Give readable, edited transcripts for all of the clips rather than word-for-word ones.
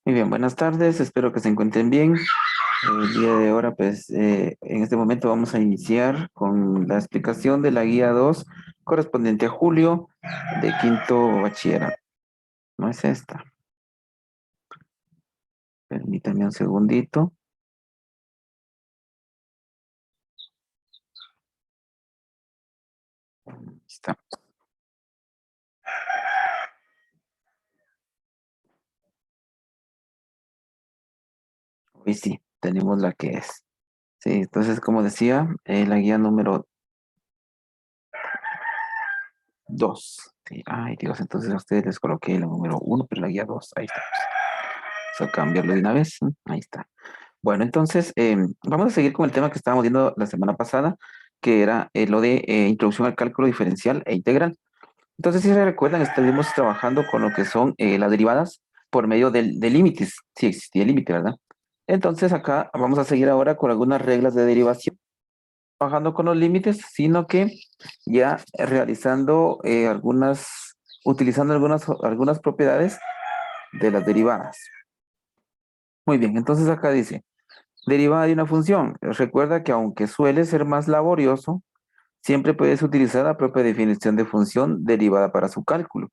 Muy bien, buenas tardes, espero que se encuentren bien. El día de ahora, pues, en este momento vamos a iniciar con la explicación de la guía 2 correspondiente a julio de quinto bachillerato. No es esta. Permítame un segundito. Ahí está. Hoy sí, tenemos la que es. Sí, entonces, como decía, la guía número 2. Sí, ay, Dios, entonces a ustedes les coloqué la número 1, pero la guía 2. Ahí está. Vamos a cambiarlo de una vez. Ahí está. Bueno, entonces vamos a seguir con el tema que estábamos viendo la semana pasada, que era lo de introducción al cálculo diferencial e integral. Entonces, si se recuerdan, estuvimos trabajando con lo que son las derivadas por medio de límites. Sí existía el límite, ¿verdad? Entonces, acá vamos a seguir ahora con algunas reglas de derivación, trabajando con los límites, sino que ya realizando utilizando algunas propiedades de las derivadas. Muy bien, entonces acá dice. Derivada de una función. Recuerda que aunque suele ser más laborioso, siempre puedes utilizar la propia definición de función derivada para su cálculo,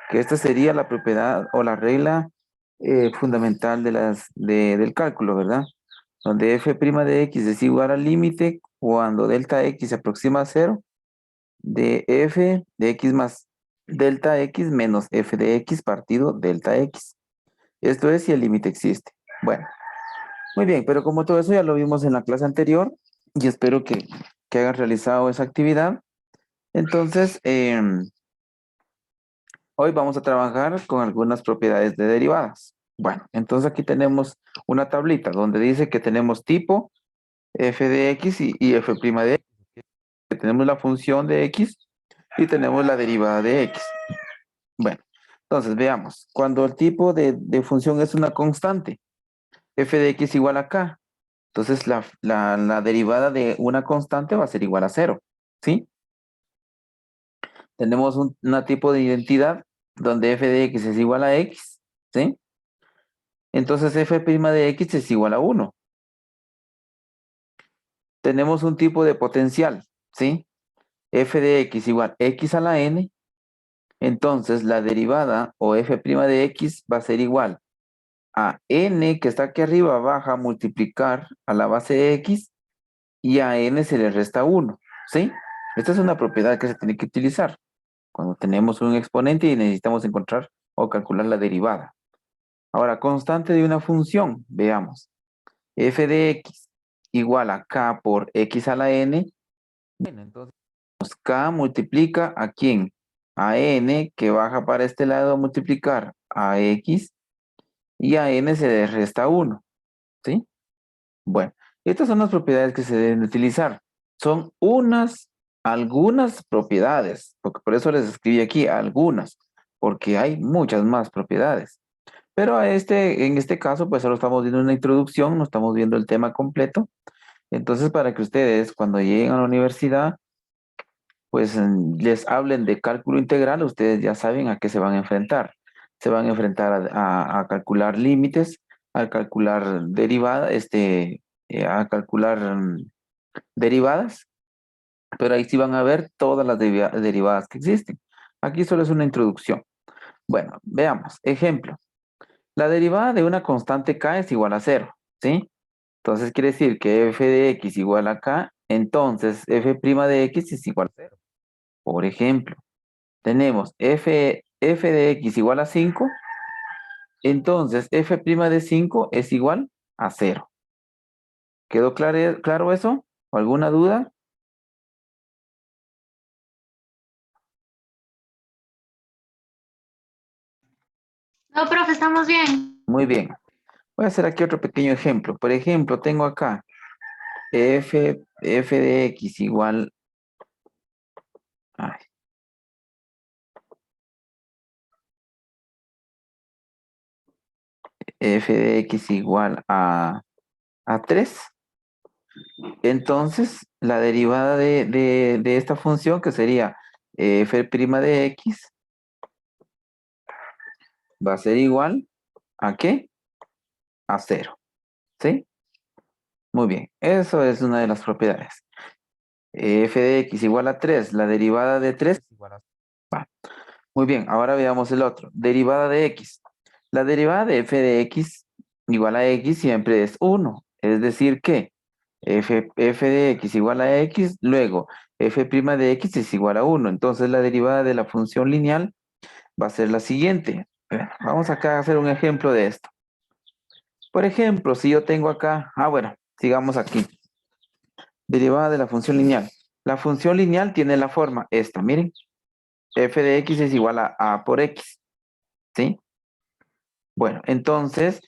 que esta sería la propiedad o la regla fundamental del cálculo, ¿verdad? Donde f' de x es igual al límite cuando delta x se aproxima a cero de f de x más delta x menos f de x partido delta x. Esto es si el límite existe. Bueno. Muy bien, pero como todo eso ya lo vimos en la clase anterior y espero que hayan realizado esa actividad. Entonces, hoy vamos a trabajar con algunas propiedades de derivadas. Bueno, entonces aquí tenemos una tablita donde dice que tenemos tipo f de x y f' de x. Que tenemos la función de x y tenemos la derivada de x. Bueno, entonces veamos. Cuando el tipo de función es una constante, f de x igual a k. Entonces, la derivada de una constante va a ser igual a cero, ¿sí? Tenemos una tipo de identidad donde f de x es igual a x, ¿sí? Entonces, f' de x es igual a 1. Tenemos un tipo de potencial, ¿sí? F de x igual a x a la n. Entonces, la derivada o f' de x va a ser igual a n, que está aquí arriba, baja a multiplicar a la base de x, y a n se le resta 1, ¿sí? Esta es una propiedad que se tiene que utilizar cuando tenemos un exponente y necesitamos encontrar o calcular la derivada. Ahora, constante de una función, veamos. F de x igual a k por x a la n. Bueno, entonces k multiplica a quién? A n, que baja para este lado a multiplicar a x, y a n se le resta 1, ¿sí? Bueno, estas son las propiedades que se deben utilizar. Son algunas propiedades, porque por eso les escribí aquí algunas, porque hay muchas más propiedades. Pero en este caso, pues solo estamos viendo una introducción, no estamos viendo el tema completo. Entonces, para que ustedes, cuando lleguen a la universidad, pues les hablen de cálculo integral, ustedes ya saben a qué se van a enfrentar. Se van a enfrentar a calcular límites, a calcular derivadas, a calcular derivadas, pero ahí sí van a ver todas las derivadas que existen. Aquí solo es una introducción. Bueno, veamos. Ejemplo. La derivada de una constante k es igual a cero, ¿sí? Entonces quiere decir que f de x igual a k, entonces f' de x es igual a cero. Por ejemplo, tenemos f de x igual a 5, entonces f' de 5 es igual a cero. ¿Quedó claro eso? ¿Alguna duda? No, profe, estamos bien. Muy bien. Voy a hacer aquí otro pequeño ejemplo. Por ejemplo, tengo acá f de x igual, ay, f de x igual a 3. Entonces, la derivada de esta función, que sería f' de x, va a ser igual ¿a qué? a 0. ¿Sí? Muy bien. Eso es una de las propiedades. F de x igual a 3. La derivada de 3 es igual a 0. Muy bien. Ahora veamos el otro. Derivada de x. La derivada de f de x igual a x siempre es 1. Es decir que f de x igual a x, luego f' de x es igual a 1. Entonces la derivada de la función lineal va a ser la siguiente. Vamos acá a hacer un ejemplo de esto. Por ejemplo, si yo tengo acá, bueno, sigamos aquí. Derivada de la función lineal. La función lineal tiene la forma esta, miren. F de x es igual a por x, ¿sí? Bueno, entonces,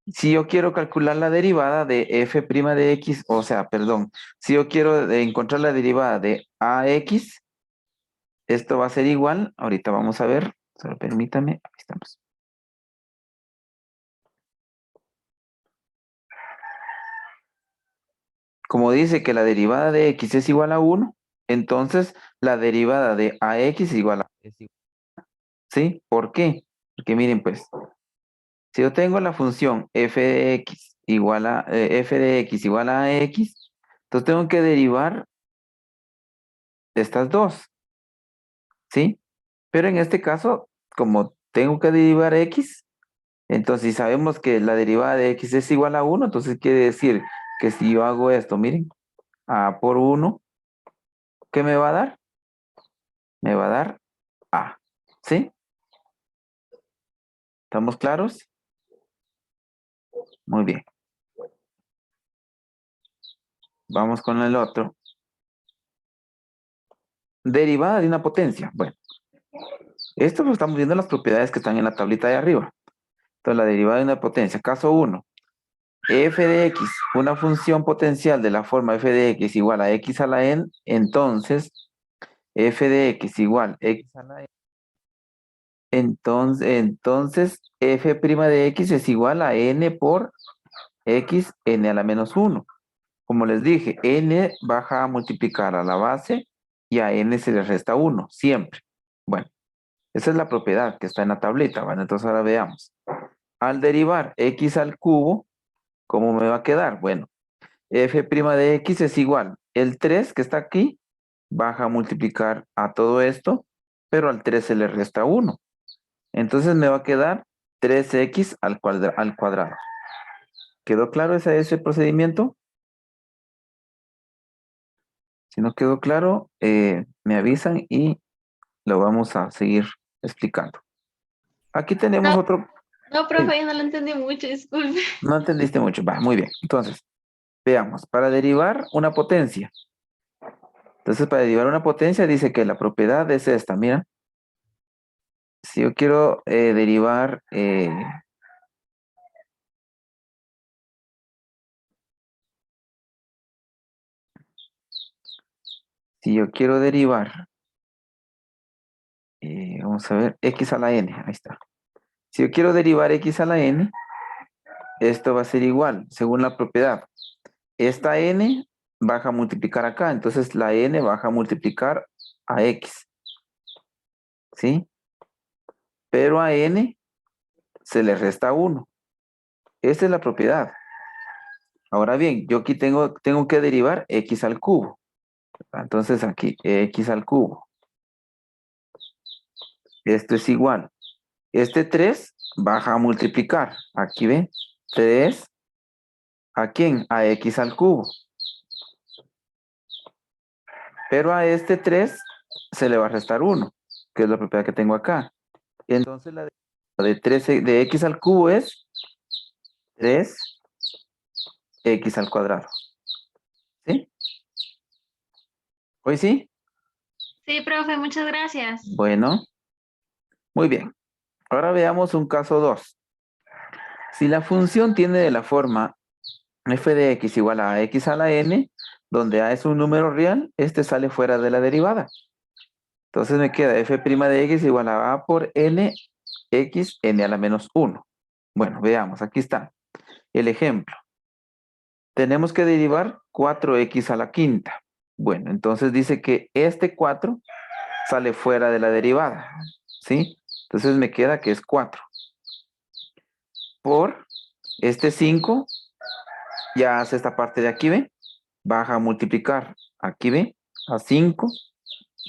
si yo quiero calcular la derivada de f' de x, o sea, perdón, si yo quiero encontrar la derivada de ax, esto va a ser igual, ahorita vamos a ver, solo permítame, ahí estamos. Como dice que la derivada de x es igual a 1, entonces la derivada de ax es igual a... ¿Sí? ¿Por qué? Porque miren pues, si yo tengo la función f de x igual a f de x igual a x, entonces tengo que derivar estas dos, ¿sí? Pero en este caso, como tengo que derivar x, entonces si sabemos que la derivada de x es igual a 1, entonces quiere decir que si yo hago esto, miren, a por 1, ¿qué me va a dar? Me va a dar a, ¿sí? ¿Estamos claros? Muy bien. Vamos con el otro. Derivada de una potencia. Bueno, esto lo estamos viendo las propiedades que están en la tablita de arriba. Entonces, la derivada de una potencia. Caso 1. F de x, una función potencial de la forma f de x igual a x a la n. Entonces, f de x igual a x a la n. Entonces f' de x es igual a n por x n a la menos 1. Como les dije, n baja a multiplicar a la base y a n se le resta 1, siempre. Bueno, esa es la propiedad que está en la tablita. Bueno, entonces ahora veamos. Al derivar x al cubo, ¿cómo me va a quedar? Bueno, f' de x es igual. El 3 que está aquí baja a multiplicar a todo esto, pero al 3 se le resta 1. Entonces me va a quedar 3x al cuadrado. ¿Quedó claro ese procedimiento? Si no quedó claro, me avisan y lo vamos a seguir explicando. Aquí tenemos No, otro. no, Sí, profe, yo no lo entendí mucho, disculpe. no entendiste mucho. Va, muy bien. Entonces, veamos. Para derivar una potencia. Entonces, para derivar una potencia dice que la propiedad es esta. Mira, si yo quiero derivar... si yo quiero derivar... vamos a ver, x a la n. Ahí está. Si yo quiero derivar x a la n, esto va a ser igual, según la propiedad. Esta n baja a multiplicar acá, entonces la n baja a multiplicar a x, ¿sí? Pero a n se le resta 1. Esta es la propiedad. Ahora bien, yo aquí tengo que derivar x al cubo. Entonces aquí, x al cubo. Esto es igual. Este 3 baja a multiplicar. Aquí ven, 3, ¿a quién? A x al cubo. Pero a este 3 se le va a restar 1, que es la propiedad que tengo acá. Entonces la de 3 de x al cubo es 3x al cuadrado. ¿Sí? ¿Hoy sí? Sí, profe, muchas gracias. Bueno, muy bien. Ahora veamos un caso 2. Si la función tiene de la forma f de x igual a x a la n, donde a es un número real, este sale fuera de la derivada. Entonces me queda f' de x igual a por n, x, n a la menos 1. Bueno, veamos, aquí está el ejemplo. Tenemos que derivar 4x a la quinta. Bueno, entonces dice que este 4 sale fuera de la derivada, ¿sí? Entonces me queda que es 4 por Este 5 ya hace esta parte de aquí, ¿ve? Baja a multiplicar aquí, ¿ve? A 5,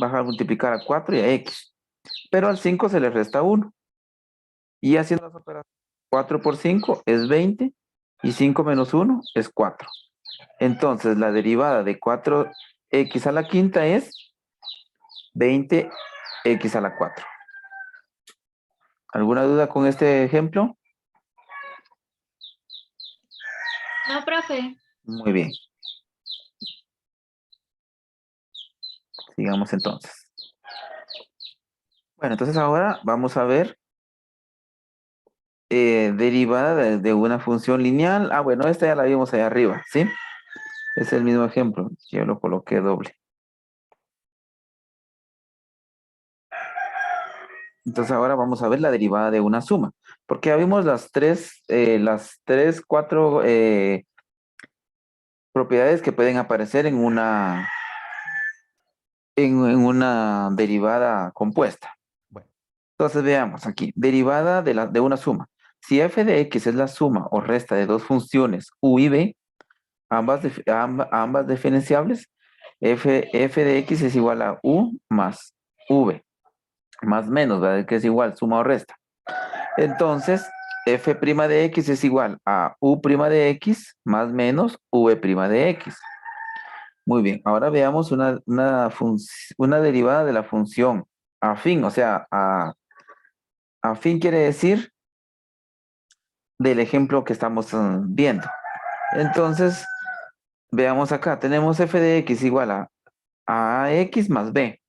baja a multiplicar a 4 y a X. Pero al 5 se le resta 1. Y haciendo las operaciones, 4 por 5 es 20 y 5 menos 1 es 4. Entonces la derivada de 4x a la quinta es 20x a la 4. ¿Alguna duda con este ejemplo? No, profe. Muy bien. Sigamos entonces. Bueno, entonces ahora vamos a ver derivada de una función lineal. Ah, bueno, esta ya la vimos ahí arriba, ¿sí? Es el mismo ejemplo. Yo lo coloqué doble. Entonces ahora vamos a ver la derivada de una suma. Porque ya vimos las cuatro propiedades que pueden aparecer en una derivada compuesta. Bueno, entonces veamos aquí, derivada de una suma. Si f de x es la suma o resta de dos funciones u y b, ambas diferenciables, f de x es igual a u más v, más menos, ¿verdad? Que es igual, suma o resta. Entonces, f' de x es igual a u' de x más menos v' de x. Muy bien, ahora veamos una derivada de la función afín, o sea, afín quiere decir del ejemplo que estamos viendo. Entonces, veamos acá, tenemos f de x igual a x más b,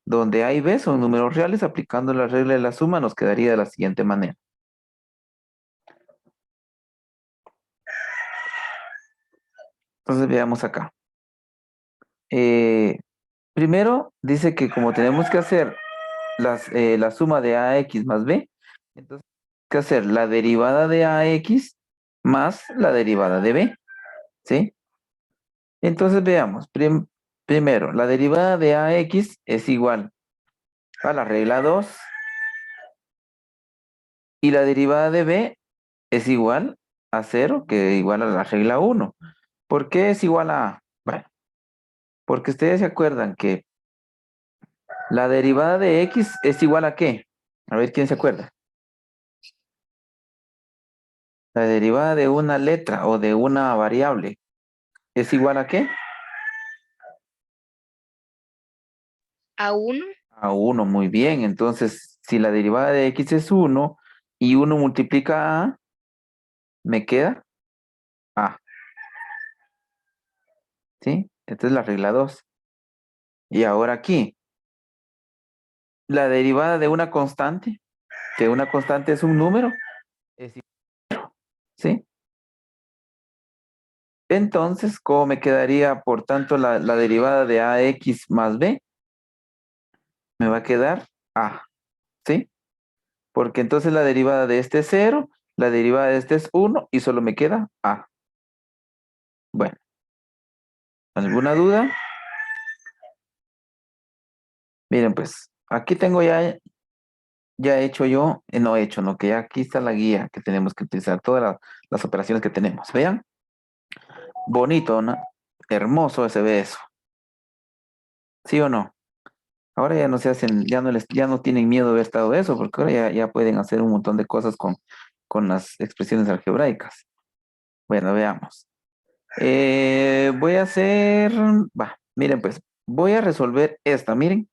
donde a y b son números reales, aplicando la regla de la suma nos quedaría de la siguiente manera. Entonces, veamos acá. Primero, dice que como tenemos que hacer la suma de ax más b, entonces tenemos que hacer la derivada de ax más la derivada de b, ¿sí? Entonces veamos, primero, la derivada de ax es igual a la regla 2 y la derivada de b es igual a 0, que es igual a la regla 1. ¿Por qué es igual a a? Bueno, porque ustedes se acuerdan que la derivada de x es igual a ¿qué? A ver, ¿quién se acuerda? La derivada de una letra o de una variable es igual a ¿qué? A 1. A 1, muy bien. Entonces, si la derivada de x es 1 y 1 multiplica a, me queda a, ¿sí? Esta es la regla 2. Y ahora aquí, la derivada de una constante, que una constante es un número, es igual, ¿sí? Entonces, ¿cómo me quedaría, por tanto, la derivada de ax más b? Me va a quedar a, ¿sí? Porque entonces la derivada de este es 0, la derivada de este es 1 y solo me queda a. Bueno, ¿alguna duda? Miren, pues, aquí tengo ya hecho yo, no hecho, no, que ya aquí está la guía que tenemos que utilizar, todas las operaciones que tenemos. Vean, bonito, ¿no? Hermoso se ve eso. ¿Sí o no? Ahora ya no se hacen, ya no tienen miedo de haber estado eso, porque ahora ya pueden hacer un montón de cosas con las expresiones algebraicas. Bueno, veamos. Voy a hacer, miren pues, voy a resolver esta, miren.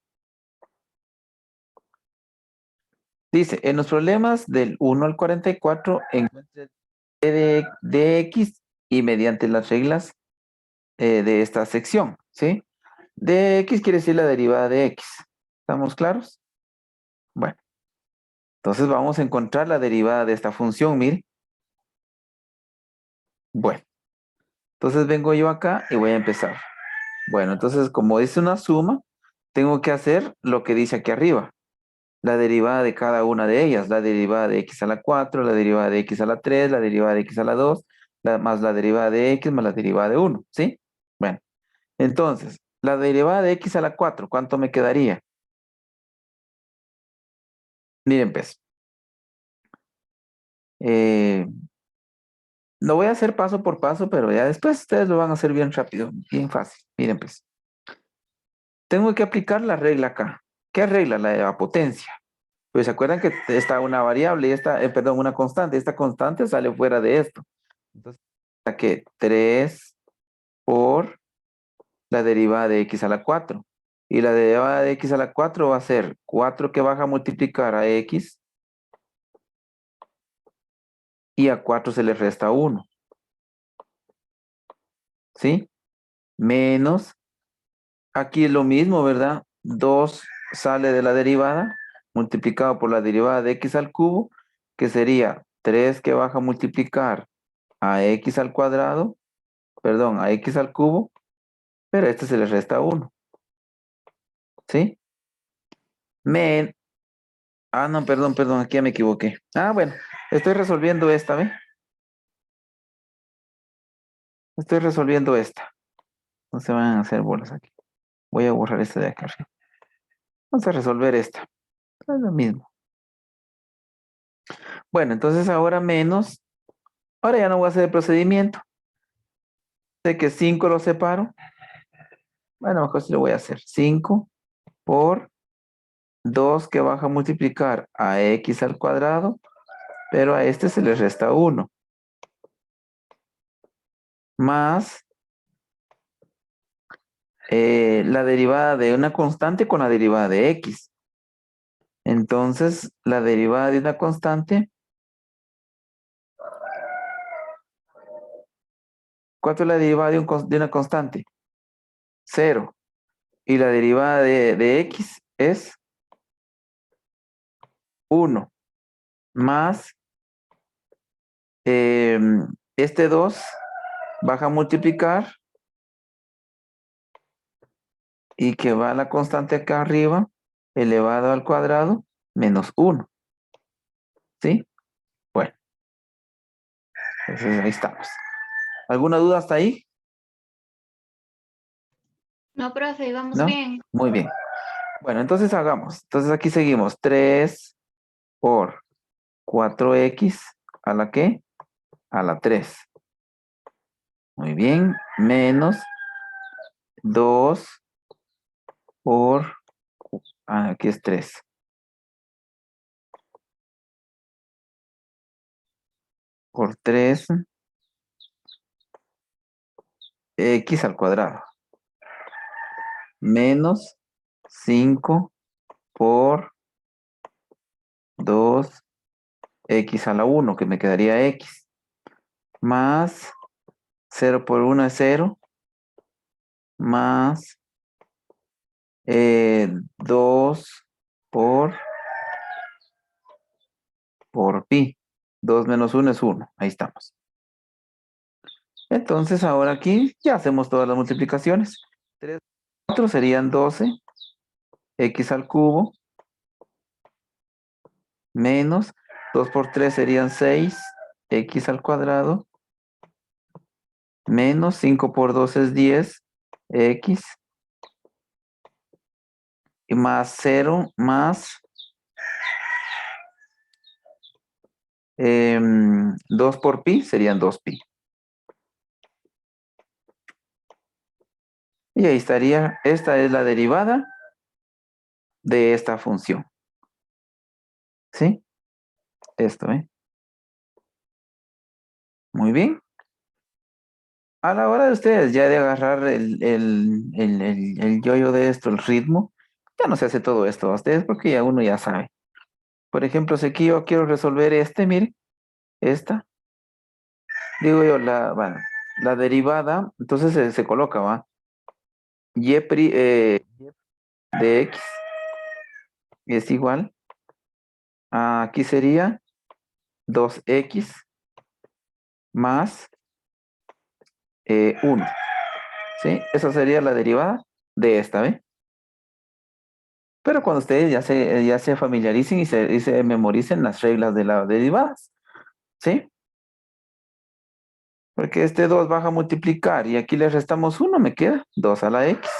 Dice, en los problemas del 1 al 44, encuentre de x y mediante las reglas de esta sección, ¿sí? De x quiere decir la derivada de x. ¿Estamos claros? Bueno, entonces vamos a encontrar la derivada de esta función, miren. Bueno, entonces vengo yo acá y voy a empezar. Bueno, entonces como dice una suma, tengo que hacer lo que dice aquí arriba. La derivada de cada una de ellas, la derivada de x a la 4, la derivada de x a la 3, la derivada de x a la 2, más la derivada de x más la derivada de 1, ¿sí? Bueno, entonces, la derivada de x a la 4, ¿cuánto me quedaría? Miren, pues, eh, Lo voy a hacer paso por paso, pero ya después ustedes lo van a hacer bien rápido, bien fácil. Miren pues. Tengo que aplicar la regla acá. ¿Qué regla? La de la potencia. Pues se acuerdan que está una variable y esta, perdón, una constante. Esta constante sale fuera de esto. Entonces, que 3 por la derivada de x a la 4. Y la derivada de x a la 4 va a ser 4 que baja a multiplicar a x. Y a 4 se le resta 1. ¿Sí? Menos. Aquí es lo mismo, ¿verdad? 2 sale de la derivada, multiplicado por la derivada de x al cubo, que sería 3 que baja a multiplicar a x al cuadrado, perdón, a x al cubo, pero a este se le resta 1. ¿Sí? Men. Ah, no, perdón, aquí ya me equivoqué. Ah, bueno, estoy resolviendo esta, ¿ve? Estoy resolviendo esta. No se van a hacer bolas aquí. Voy a borrar esta de acá arriba. Vamos a resolver esta. Es lo mismo. Bueno, entonces ahora menos. Ahora ya no voy a hacer el procedimiento. Sé que 5 lo separo. Bueno, mejor sí lo voy a hacer. 5 por 2 que baja a multiplicar a x al cuadrado, pero a este se le resta 1. Más la derivada de una constante con la derivada de x. Entonces, la derivada de una constante, ¿cuánto es la derivada de una constante? 0. Y la derivada de x es 1. Más este 2 baja a multiplicar y que va a la constante acá arriba, elevado al cuadrado, menos 1. ¿Sí? Bueno, entonces ahí estamos. ¿Alguna duda hasta ahí? No, profe, vamos ¿No? bien. Muy bien. Bueno, entonces hagamos. Entonces aquí seguimos. 3 por 4x a la ¿qué? A la 3. Muy bien. Menos 2 por... Ah, aquí es 3. Por 3 x al cuadrado. Menos 5 por 2 x a la 1, que me quedaría x. Más 0 por 1 es 0. Más 2 por pi. 2 menos 1 es 1. Ahí estamos. Entonces ahora aquí ya hacemos todas las multiplicaciones. 3 por 4 serían 12. X al cubo. Menos 2 por 3 serían 6. X al cuadrado. Menos 5 por 2 es 10. X. Y más 0 más 2 por pi serían 2pi. Y ahí estaría, esta es la derivada de esta función. ¿Sí? Esto, ¿eh? Muy bien. A la hora de ustedes ya de agarrar el yoyo de esto, el ritmo, ya no se hace todo esto a ustedes porque ya uno ya sabe. Por ejemplo, si aquí yo quiero resolver este, miren, esta, digo yo, bueno, la derivada, entonces se coloca, ¿va? De x es igual a, aquí sería 2x más 1. ¿Sí? Esa sería la derivada de esta, ¿ve? Pero cuando ustedes ya se familiaricen y se memoricen las reglas de las derivadas, ¿sí? Porque este 2 baja a multiplicar y aquí le restamos 1, me queda 2 a la x.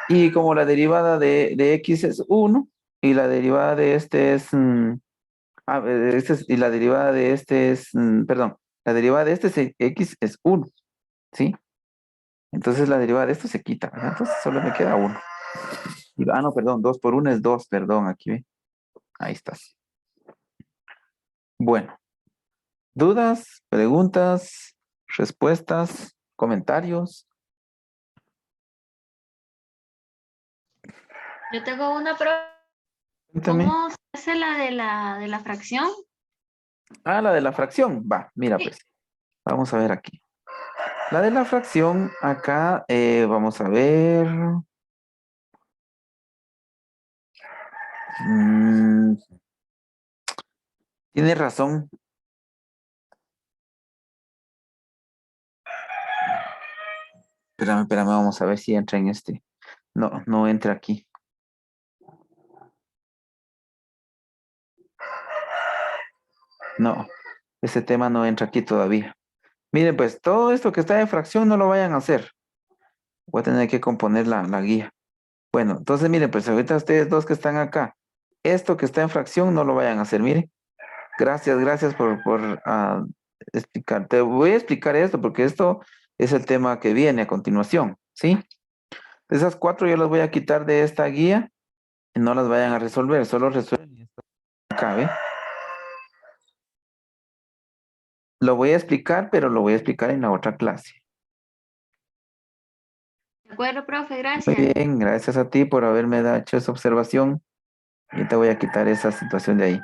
Y como la derivada de x es 1 y la derivada de este es... y la derivada de este es... perdón, La derivada de este x es 1, ¿sí? Entonces la derivada de esto se quita, ¿verdad? Entonces solo me queda 1. No, perdón, 2 por 1 es 2, perdón, aquí ve. Ahí estás. Bueno, dudas, preguntas, respuestas, comentarios. Yo tengo una, pero Cuéntame. ¿cómo se hace la de la fracción? Ah, la de la fracción. Va, mira Sí. pues. Vamos a ver aquí. La de la fracción, acá vamos a ver. Mm, tiene razón. Espérame, vamos a ver si entra en este. No, no entra aquí. No, ese tema no entra aquí todavía. Miren, pues todo esto que está en fracción no lo vayan a hacer. Voy a tener que componer la guía. Bueno, entonces miren, pues ahorita ustedes dos que están acá, esto que está en fracción no lo vayan a hacer. Miren, gracias por explicar. Te voy a explicar esto porque esto es el tema que viene a continuación, ¿sí? Esas 4 yo las voy a quitar de esta guía y no las vayan a resolver, solo resuelven esto acá, ¿ve? Lo voy a explicar, pero lo voy a explicar en la otra clase. De acuerdo, profe, Muy gracias. bien, gracias a ti por haberme hecho esa observación. Y te voy a quitar esa situación de ahí.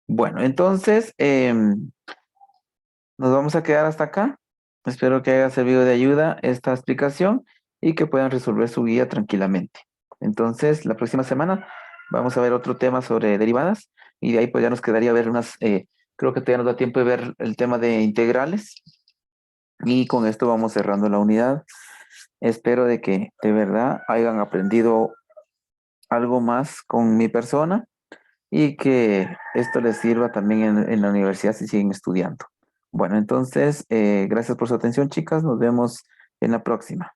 Bueno, entonces nos vamos a quedar hasta acá. Espero que haya servido de ayuda esta explicación y que puedan resolver su guía tranquilamente. Entonces, la próxima semana vamos a ver otro tema sobre derivadas y de ahí pues ya nos quedaría ver creo que todavía nos da tiempo de ver el tema de integrales y con esto vamos cerrando la unidad. Espero de que de verdad hayan aprendido algo más con mi persona y que esto les sirva también en la universidad si siguen estudiando. Bueno, entonces, gracias por su atención, chicas. Nos vemos en la próxima.